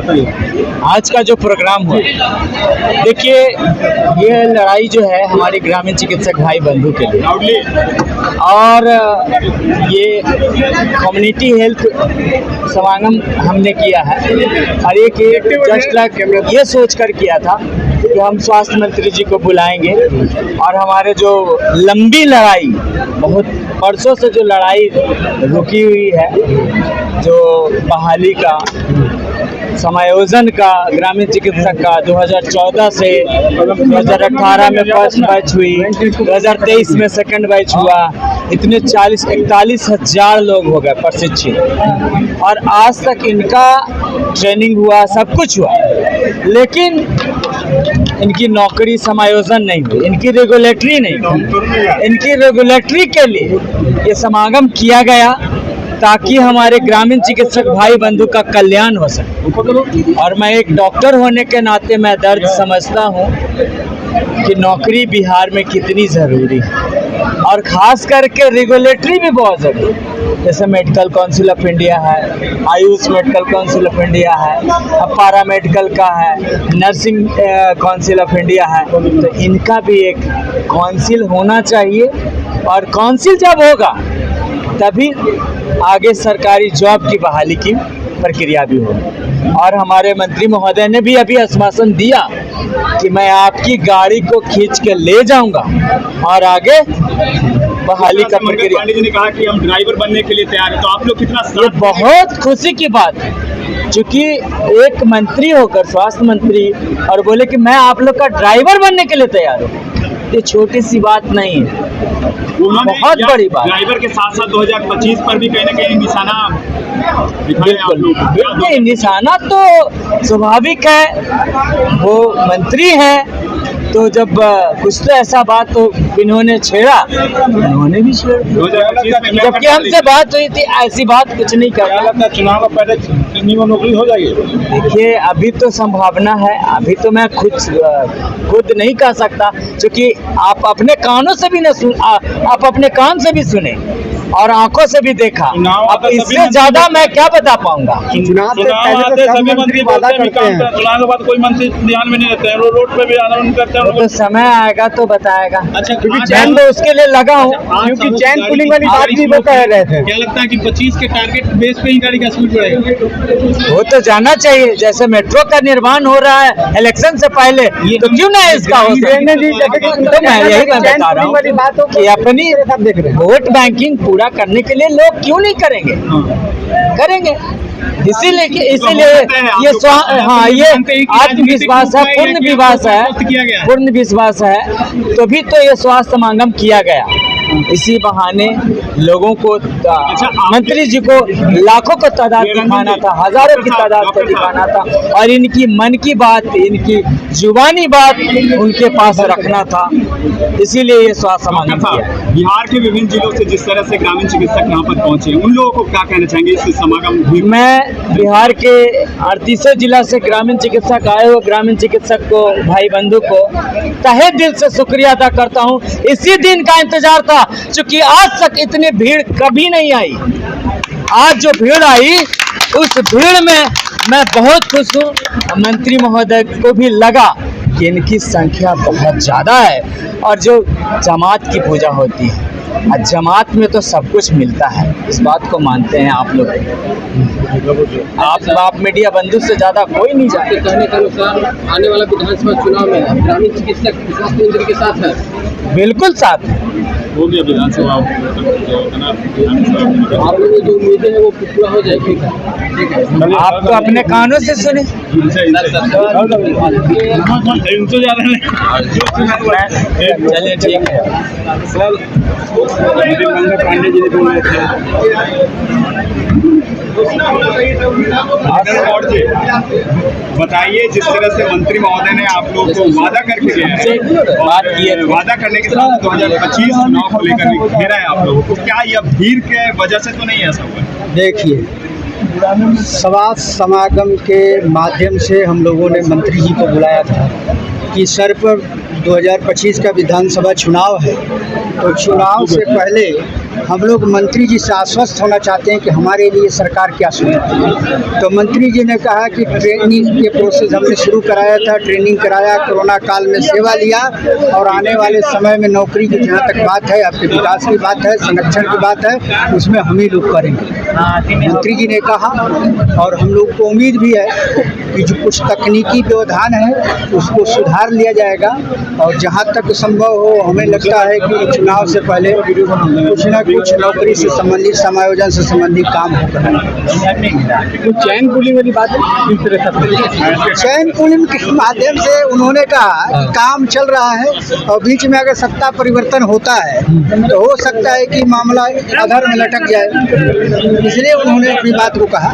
बताइए। आज का जो प्रोग्राम हुआ, देखिए ये लड़ाई जो है हमारे ग्रामीण चिकित्सक भाई बंधु के लिए, और ये कम्युनिटी हेल्थ समागम हमने किया है, और एक जस्ट लाइक ये सोच कर किया था कि हम स्वास्थ्य मंत्री जी को बुलाएंगे और हमारे जो लंबी लड़ाई, बहुत वर्षों से जो लड़ाई रुकी हुई है, जो बहाली का, समायोजन का, ग्रामीण चिकित्सक का 2014 से 2018 में फर्स्ट बैच हुई, 2023 में सेकंड बैच हुआ, इतने 40-41 हज़ार लोग हो गए प्रशिक्षित, और आज तक इनका ट्रेनिंग हुआ, सब कुछ हुआ, लेकिन इनकी नौकरी समायोजन नहीं हुई, इनकी रेगुलेटरी नहीं हुई। इनकी रेगुलेटरी के लिए ये समागम किया गया ताकि हमारे ग्रामीण चिकित्सक भाई बंधु का कल्याण हो सके। और मैं एक डॉक्टर होने के नाते मैं दर्द समझता हूँ कि नौकरी बिहार में कितनी ज़रूरी है, और ख़ास करके रेगुलेटरी भी बहुत ज़रूरी है। जैसे मेडिकल काउंसिल ऑफ इंडिया है, Ayush medical council of India है, अब पारा मेडिकल का है, नर्सिंग काउंसिल ऑफ इंडिया है, तो इनका भी एक काउंसिल होना चाहिए, और काउंसिल जब होगा तभी आगे सरकारी जॉब की बहाली की प्रक्रिया भी होगी। और हमारे मंत्री महोदय ने भी अभी आश्वासन दिया कि मैं आपकी गाड़ी को खींच के ले जाऊंगा और आगे बहाली का प्रक्रिया। पांडे जी ने कहा कि हम ड्राइवर बनने के लिए तैयार हैं, तो आप लोग कितना? ये बहुत खुशी की बात है, क्योंकि एक मंत्री होकर, स्वास्थ्य मंत्री, और बोले कि मैं आप लोग का ड्राइवर बनने के लिए तैयार हूँ, ये छोटी सी बात नहीं है, बहुत बड़ी बात। ड्राइवर के साथ साथ 2025 पर भी कहीं ना कहीं निशाना बिल्कुल निशाना तो स्वाभाविक है, वो मंत्री है, तो जब कुछ तो ऐसा बात तो इन्होंने छेड़ा, इन्होंने भी छेड़ा, जबकि हमसे बात हुई थी, ऐसी बात कुछ नहीं करना। चुनाव पहले नौकरी हो जाएगी। देखिए अभी तो संभावना है, अभी तो मैं खुद नहीं कह सकता, क्योंकि आप अपने कानों से भी न सुन, आप अपने कान से भी सुने और आंखों से भी देखा, अब इससे ज्यादा मैं क्या बता पाऊंगा। चुनाव आते सभी मंत्री वादा करते हैं, चुनाव के बाद कोई मंत्री ध्यान में नहीं रहते हैं, रोड पे भी आंदोलन करते हैं। तो समय आएगा तो बताएगा। अच्छा, क्योंकि चैन तो उसके लिए लगा हूँ, क्योंकि चैन पुलिंग वाली बात भी वो कह रहे थे। क्या लगता है कि 25 के टारगेट बेस पे ही गाड़ी का स्पीड बढ़ेगा? वो तो जाना चाहिए, जैसे मेट्रो का निर्माण हो रहा है इलेक्शन से पहले, तो क्यों ना इसका हो सके। तो मैं यही बता रहा हूँ कि अपनी वोट बैंकिंग पूरा करने के लिए लोग क्यों नहीं करेंगे, करेंगे। इसीलिए ये आत्मविश्वास है, पूर्ण विश्वास है, तो भी तो ये स्वास्थ्य समागम किया गया। इसी बहाने लोगों को, मंत्री जी को लाखों का तादाद दिखाना था, हजारों की तादाद को दिखाना था, और इनकी मन की बात, इनकी जुबानी बात उनके पास रखना था, इसीलिए ये स्वास्थ्य समागम किया। बिहार के विभिन्न जिलों से जिस तरह से ग्रामीण चिकित्सक यहाँ पर पहुंचे, उन लोगों को क्या कहना चाहेंगे इस समागम? मैं बिहार के 38 जिला से ग्रामीण चिकित्सक आए हुए ग्रामीण चिकित्सक को, भाई बंधु को तहे दिल से शुक्रिया अदा करता हूँ। इसी दिन का इंतजार था, क्योंकि आज तक इतनी भीड़ कभी नहीं आई। आज जो भीड़ आई, उस भीड़ में मैं बहुत खुश हूँ। मंत्री महोदय को भी लगा कि इनकी संख्या बहुत ज़्यादा है, और जो जमात की पूजा होती है, और जमात में तो सब कुछ मिलता है, इस बात को मानते हैं आप लोग। आप मीडिया बंधु से ज़्यादा कोई नहीं जानते। कहने के अनुसार आने वाला विधानसभा चुनाव में ग्रामीण चिकित्सक स्वास्थ्य मंत्री के साथ है। बिल्कुल साथ है। हो गया विधानसभा, आप लोगों की जो उम्मीदें हैं वो पूरा हो जाएगी। आप तो अपने कानों से सुने। चलिए ठीक है। पांडे जी ने बोले थे, बताइए जिस तरह से मंत्री महोदय ने आप लोगों को वादा करके गए हैं, वादा करने के साथ 2025 चुनाव को लेकर भी घेरा है आप लोगों को, क्या यह भीड़ के वजह से तो नहीं ऐसा हुआ? देखिए, स्वास्थ्य समागम के माध्यम से हम लोगों ने मंत्री जी को बुलाया था कि सर पर 2025 का विधानसभा चुनाव है, तो चुनाव से पहले हम लोग मंत्री जी से आश्वस्त होना चाहते हैं कि हमारे लिए सरकार क्या सोचती है। तो मंत्री जी ने कहा कि ट्रेनिंग के प्रोसेस हमने शुरू कराया था, ट्रेनिंग कराया, कोरोना काल में सेवा लिया और आने वाले समय में नौकरी की जहाँ तक बात है, आपके विकास की बात है, संरक्षण की बात है, उसमें हम ही लोग करेंगे, मंत्री जी ने कहा। और हम लोग को उम्मीद भी है कि जो कुछ तकनीकी व्यवधान है उसको सुधार लिया जाएगा और जहाँ तक संभव हो हमें लगता है कि चुनाव से पहले कुछ न कुछ नौकरी से संबंधित, समायोजन से संबंधित काम होगा। चैन पुलिंग वाली बात है, चैन पुलिंग के माध्यम से उन्होंने कहा कि काम चल रहा है और बीच में अगर सत्ता परिवर्तन होता है तो हो सकता है कि मामला अधर में लटक जाए, इसलिए उन्होंने अपनी बात को कहा।